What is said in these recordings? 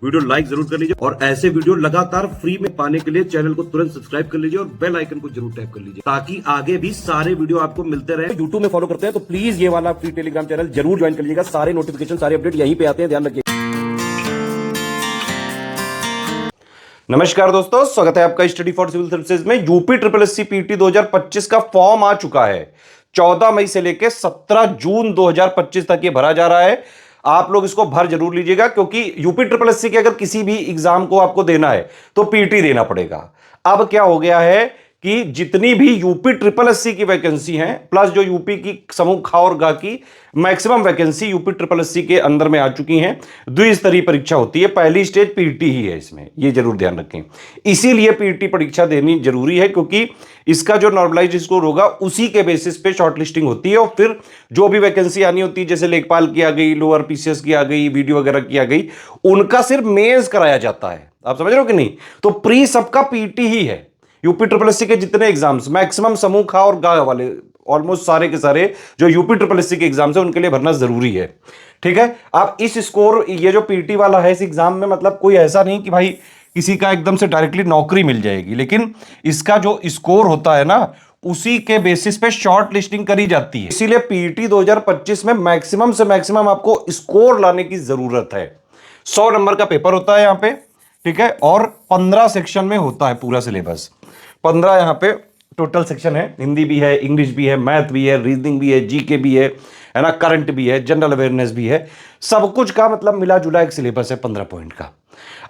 Video like जरूर कर लीजिए और ऐसे वीडियो लगातार फ्री में पाने के लिए चैनल को तुरंत सब्सक्राइब कर लीजिए और बेल आइकन को जरूर टैप कर लीजिए ताकि आगे भी सारे वीडियो आपको मिलते रहे। यूट्यूब में फॉलो करते हैं तो प्लीज ये वाला फ्री टेलीग्राम चैनल जरूर ज्वाइन कर लीजिएगा। सारे नोटिफिकेशन सारे अपडेट यहीं पे आते हैं, ध्यान रखिए। नमस्कार दोस्तों, स्वागत है आपका स्टडी फॉर सिविल सर्विसेज में। यूपी ट्रिपल एससी पीटी 2025 का फॉर्म आ चुका है। 14 मई से लेकर 17 जून 2025 तक ये भरा जा रहा है। आप लोग इसको भर जरूर लीजिएगा क्योंकि यूपी ट्रिपल एससी के अगर किसी भी एग्जाम को आपको देना है तो पीटी देना पड़ेगा। अब क्या हो गया है कि जितनी भी यूपी ट्रिपल एससी की वैकेंसी हैं प्लस जो यूपी की समूह खा और गा की maximum vacancy UP triple SC के अंदर में आ चुकी हैं। द्विस्तरीय परीक्षा होती है, पहली स्टेज पीटी ही है इसमें, ये जरूर ध्यान रखें। इसीलिए पीटी परीक्षा देनी जरूरी है क्योंकि इसका जो नॉर्मलाइज्ड स्कोर होगा उसी के बेसिस पे शॉर्टलिस्टिंग होती है और फिर जो भी वैकेंसी आनी होती है जैसे लेखपाल की आ गई, लोअर पीसीएस की आ गई, वीडियो वगैरह की आ गई, उनका सिर्फ मेंस कराया जाता है। आप समझ रहे हो कि नहीं? तो प्री सबका पीटी ही है। यूपी ट्रिपल एससी के जितने एग्जाम्स मैक्सिमम समूह खा और गा वाले ऑलमोस्ट सारे के सारे जो यूपी ट्रिपल एससी के एग्जाम्स है उनके लिए भरना जरूरी है। ठीक है, आप इस स्कोर ये जो पीटी वाला है इस एग्जाम में मतलब कोई ऐसा नहीं कि भाई किसी का एकदम से डायरेक्टली नौकरी मिल जाएगी, लेकिन इसका जो स्कोर होता है ना उसी के बेसिस पे शॉर्ट लिस्टिंग करी जाती है। इसीलिए पीटी 2025 में मैक्सिमम से मैक्सिमम आपको स्कोर लाने की जरूरत है। 100 नंबर का पेपर होता है यहाँ पे, ठीक है, और 15 सेक्शन में होता है पूरा सिलेबस। 15 यहाँ पे टोटल सेक्शन है, हिंदी भी है, इंग्लिश भी है, मैथ भी है, रीजनिंग भी है, जीके भी है ना, करंट भी है, जनरल अवेयरनेस भी है। सब कुछ का मतलब मिला जुला एक सिलेबस है 15 पॉइंट का।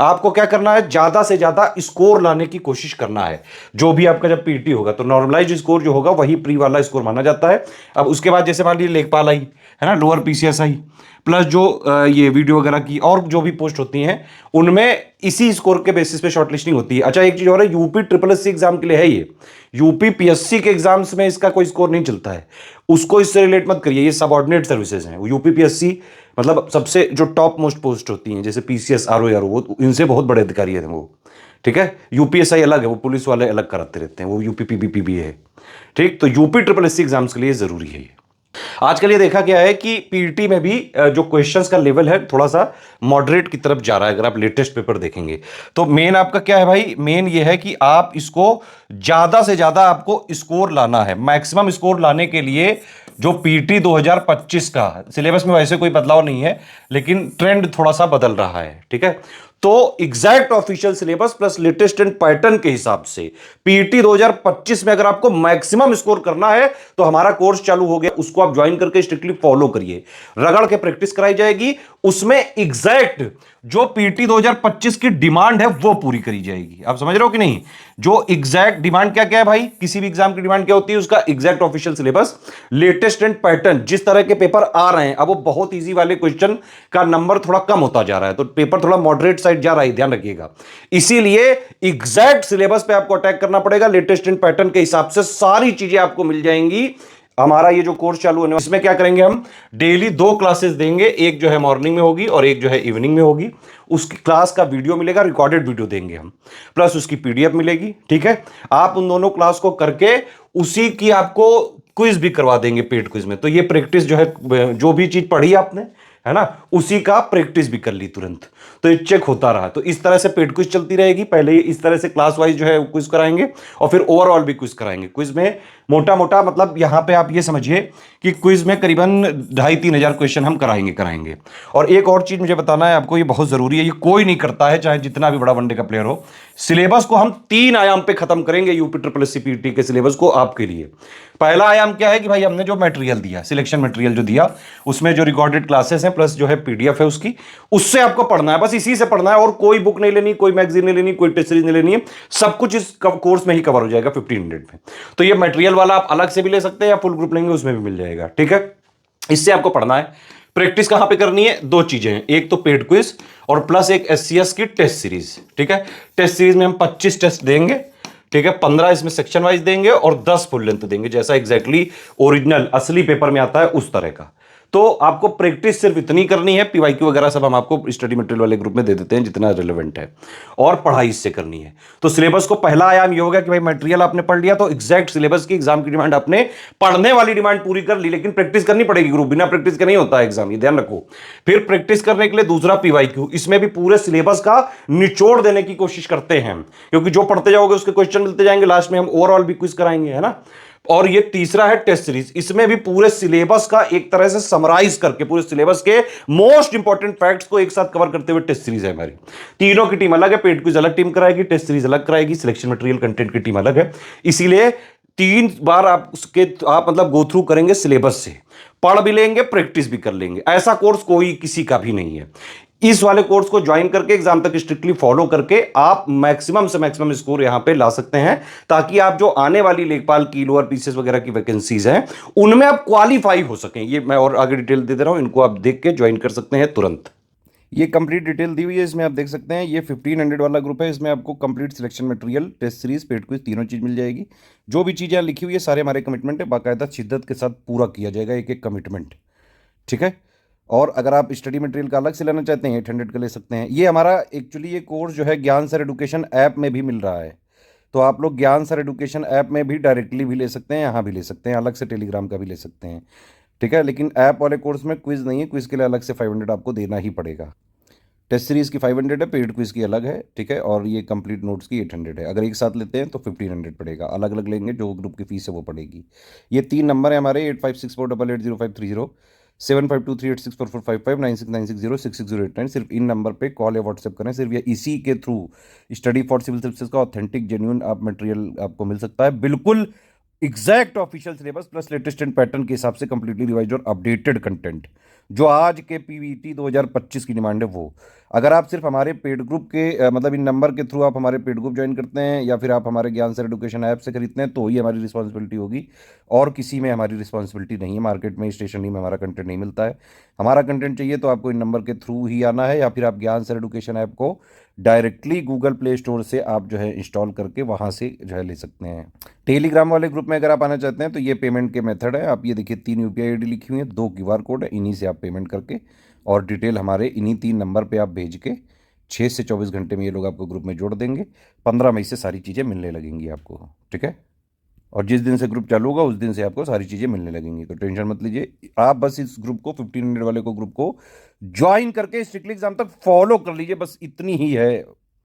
आपको क्या करना है, ज्यादा से ज्यादा स्कोर लाने की कोशिश करना है। जो भी आपका जब पीटी होगा तो नॉर्मलाइज्ड स्कोर जो होगा वही प्री वाला स्कोर माना जाता है। अब उसके बाद जैसे मान लीजिए लेखपाल आई है ना, लोअर पीसीएस आई, प्लस जो ये वीडियो वगैरह की और जो भी पोस्ट होती हैं उनमें इसी स्कोर के बेसिस पे शॉर्टलिस्टिंग होती है। अच्छा, एक चीज और है, यूपी ट्रिपल एससी एग्जाम के लिए है ये, यूपी पीएससी के एग्जाम्स में इसका कोई स्कोर नहीं चलता है, उसको इससे रिलेट मत करिए। ये सबऑर्डिनेट सर्विसेज हैं। यूपी पीएससी मतलब सबसे जो टॉप मोस्ट पोस्ट होती हैं जैसे पीसीएस, आरओ, वो इनसे बहुत बड़े अधिकारी हैं वो। ठीक है, यूपीएसआई अलग है, वो पुलिस वाले अलग कराते रहते हैं, वो यूपी पीबीपी भी है। ठीक, तो यूपी ट्रिपल एससी एग्जाम्स के लिए जरूरी है ये। आजकल ये देखा गया है कि पीटी में भी जो क्वेश्चंस का लेवल है थोड़ा सा मॉडरेट की तरफ जा रहा है। अगर आप लेटेस्ट पेपर देखेंगे तो मेन आपका क्या है भाई, मेन ये है कि आप इसको ज्यादा से ज्यादा आपको स्कोर लाना है। मैक्सिमम स्कोर लाने के लिए जो पीटी 2025 का सिलेबस में वैसे कोई बदलाव नहीं है लेकिन ट्रेंड थोड़ा सा बदल रहा है। ठीक है, तो exact official syllabus plus latest and pattern के हिसाब से पीटी 2025 में अगर आपको मैक्सिमम स्कोर करना है तो हमारा कोर्स चालू हो गया, उसको आप ज्वाइन करके स्ट्रिक्टली फॉलो करिए। रगड़ के प्रैक्टिस कराई जाएगी, उसमें एग्जैक्ट जो पीटी 2025 की डिमांड है वो पूरी करी जाएगी। आप समझ रहे हो कि नहीं? जो एग्जैक्ट डिमांड क्या क्या है भाई, किसी भी एग्जाम की डिमांड क्या होती है, उसका exact official syllabus, latest and pattern, जिस तरह के पेपर आ रहे हैं। अब वो बहुत इजी वाले क्वेश्चन का नंबर थोड़ा कम होता जा रहा है तो पेपर थोड़ा मॉडरेट साइड जा रहा है, ध्यान रखिएगा। इसीलिए एग्जैक्ट सिलेबस पे आपको अटैक करना पड़ेगा। लेटेस्ट एंड पैटर्न के हिसाब से सारी चीजें आपको मिल जाएंगी। हमारा ये जो कोर्स चालू होने वाला इसमें क्या करेंगे, हम डेली 2 क्लासेस देंगे, एक जो है मॉर्निंग में होगी और एक जो है इवनिंग में होगी। उसकी क्लास का वीडियो मिलेगा, रिकॉर्डेड वीडियो देंगे हम, प्लस उसकी पीडीएफ मिलेगी। ठीक है, आप उन दोनों क्लास को करके उसी की आपको क्विज भी करवा देंगे पेड क्विज में। तो ये प्रैक्टिस जो है, जो भी चीज पढ़ी आपने है ना, उसी का प्रैक्टिस भी कर ली तुरंत, तो ये चेक होता रहा। तो इस तरह से पेड क्विज चलती रहेगी। पहले इस तरह से क्लास वाइज जो है क्विज कराएंगे और फिर ओवरऑल भी क्विज कराएंगे। क्विज में मोटा मोटा मतलब यहां पे आप ये समझिए कि क्विज में करीबन 2,500-3 हजार क्वेश्चन हम कराएंगे। और एक और चीज मुझे बताना है आपको, ये बहुत जरूरी है, ये कोई नहीं करता है चाहे जितना भी बड़ा वनडे का प्लेयर हो। सिलेबस को हम 3 आयाम पे खत्म करेंगे, यूपी ट्रिपल एससी पीटी के सिलेबस को आपके लिए। पहला आयाम क्या है कि भाई हमने जो मटेरियल दिया, सिलेक्शन मटेरियल जो दिया, उसमें जो रिकॉर्डेड क्लासेस हैं प्लस जो है पीडीएफ है उसकी, उससे आपको पढ़ना है, बस इसी से पढ़ना है। और कोई बुक नहीं लेनी, कोई मैगजीन नहीं लेनी, कोई टेस्ट सीरीज नहीं लेनी है, सब कुछ इस कोर्स में ही कवर हो जाएगा 15 मिनट में। तो ये मटेरियल वाला आप अलग से भी ले सकते हैं या फुल ग्रुप लेंगे उसमें भी मिल जाएगा। ठीक है, इससे आपको पढ़ना है। प्रैक्टिस कहां पे करनी है, 2 चीजें हैं, एक तो पेड क्विज और प्लस एक एससीएस की टेस्ट सीरीज। ठीक है, टेस्ट सीरीज में हम 25 टेस्ट देंगे। ठीक है, 15 इसमें सेक्शन वाइज देंगे और 10 फुल लेंथ देंगे, जैसा एग्जैक्टली ओरिजिनल असली पेपर में आता है उस तरह का। तो आपको प्रैक्टिस सिर्फ इतनी करनी है, पीवाईक्यू वगैरह सब हम आपको स्टडी मटेरियल वाले ग्रुप में दे देते हैं जितना रिलेवेंट है, और पढ़ाई इससे करनी है। तो सिलेबस को पहला आयाम ये हो गया कि भाई मटेरियल आपने पढ़ लिया तो एग्जैक्ट सिलेबस की एग्जाम की डिमांड आपने पढ़ने वाली डिमांड पूरी कर ली, लेकिन प्रैक्टिस करनी पड़ेगी ग्रुप, बिना प्रैक्टिस के नहीं होता है एग्जाम, ये ध्यान रखो। फिर प्रैक्टिस करने के लिए दूसरा पीवाईक्यू, इसमें भी पूरे सिलेबस का निचोड़ देने की कोशिश करते हैं, क्योंकि जो पढ़ते जाओगे उसके क्वेश्चन मिलते जाएंगे, लास्ट में हम ओवरऑल भी क्विज कराएंगे, है ना। और ये तीसरा है टेस्ट सीरीज, इसमें भी पूरे सिलेबस का एक तरह से समराइज करके पूरे सिलेबस के मोस्ट इंपॉर्टेंट फैक्ट्स को एक साथ कवर करते हुए टेस्ट सीरीज है हमारी। तीनों की टीम अलग है, पेड क्विज अलग टीम कराएगी, टेस्ट सीरीज अलग कराएगी, सिलेक्शन मटेरियल कंटेंट की टीम अलग है। इसीलिए 3 बार आप मतलब गो थ्रू करेंगे सिलेबस से, पढ़ भी लेंगे, प्रैक्टिस भी कर लेंगे। ऐसा कोर्स कोई किसी का भी नहीं है। इस वाले कोर्स को ज्वाइन करके एग्जाम तक स्ट्रिक्टली फॉलो करके आप मैक्सिमम से मैक्सिमम स्कोर यहां पे ला सकते हैं, ताकि आप जो आने वाली लेखपाल की लोअर पीसीएस वगैरह की वैकेंसीज हैं उनमें आप क्वालिफाई हो सकें। ये मैं और आगे डिटेल दे रहा हूं, इनको आप देख के ज्वाइन कर सकते हैं तुरंत। ये कंप्लीट डिटेल दी हुई है, इसमें आप देख सकते हैं। ये 1500 वाला ग्रुप है, इसमें आपको complete selection material, test series, paid quiz, तीनों चीज मिल जाएगी। जो भी चीजें लिखी हुई है सारे हमारे कमिटमेंट है, बाकायदा शिद्दत के साथ पूरा किया जाएगा एक एक कमिटमेंट, ठीक है। और अगर आप स्टडी मटेरियल का अलग से लेना चाहते हैं 800 का ले सकते हैं। ये हमारा एक्चुअली ये कोर्स जो है ज्ञान सर एडुकेशन ऐप में भी मिल रहा है, तो आप लोग ज्ञान सर एडुकेशन ऐप में भी डायरेक्टली भी ले सकते हैं, यहाँ भी ले सकते हैं, अलग से टेलीग्राम का भी ले सकते हैं, ठीक है। लेकिन ऐप वाले कोर्स में क्विज नहीं है, क्विज के लिए अलग से 500 आपको देना ही पड़ेगा। टेस्ट सीरीज की 500 है, पेड क्विज की अलग है, ठीक है। और ये कंप्लीट नोट्स की 800 है। अगर एक साथ लेते हैं तो 1500 पड़ेगा, अलग अलग लेंगे जो ग्रुप की फीस है वो पड़ेगी। ये 3 नंबर है हमारे 8564880530, 7523864455, 9696066089। सिर्फ इन नंबर पे कॉल या व्हाट्सएप करें, सिर्फ ये इसी के through study for civil services का ऑथेंटिक जेन्युइन आप मटेरियल आपको मिल सकता है, बिल्कुल exact official syllabus plus latest and pattern के हिसाब से कंप्लीटली रिवाइज और अपडेटेड कंटेंट, जो आज के पीवीटी 2025 की डिमांड है वो। अगर आप सिर्फ हमारे पेड ग्रुप के मतलब इन नंबर के थ्रू आप हमारे पेड ग्रुप ज्वाइन करते हैं या फिर आप हमारे ज्ञान सर एडुकेशन ऐप से खरीदते हैं तो ही हमारी रिस्पॉन्सिबिलिटी होगी, और किसी में हमारी रिस्पॉन्सिबिलिटी नहीं है। मार्केट में स्टेशनरी में हमारा कंटेंट नहीं मिलता है। हमारा कंटेंट चाहिए तो आपको इन नंबर के थ्रू ही आना है, या फिर आप ज्ञान सर एडुकेशन ऐप को डायरेक्टली गूगल प्ले स्टोर से आप जो है इंस्टॉल करके वहाँ से जो है ले सकते हैं। टेलीग्राम वाले ग्रुप में अगर आप आना चाहते हैं तो ये पेमेंट के मेथड है। आप ये देखिए 3 यूपीआई आईडी लिखी हुई है, 2 क्यूआर कोड है, इन्हीं से आप पेमेंट करके और डिटेल हमारे इन्हीं 3 नंबर पे आप भेज के 6 से 24 घंटे में ये लोग आपको ग्रुप में जोड़ देंगे। 15 मई से सारी चीज़ें मिलने लगेंगी आपको, ठीक है। और जिस दिन से ग्रुप चालू होगा उस दिन से आपको सारी चीज़ें मिलने लगेंगी, तो टेंशन मत लीजिए। आप बस इस ग्रुप को 1500 वाले को ग्रुप को ज्वाइन करके स्ट्रिक्टली एग्जाम तक फॉलो कर लीजिए, बस इतनी ही है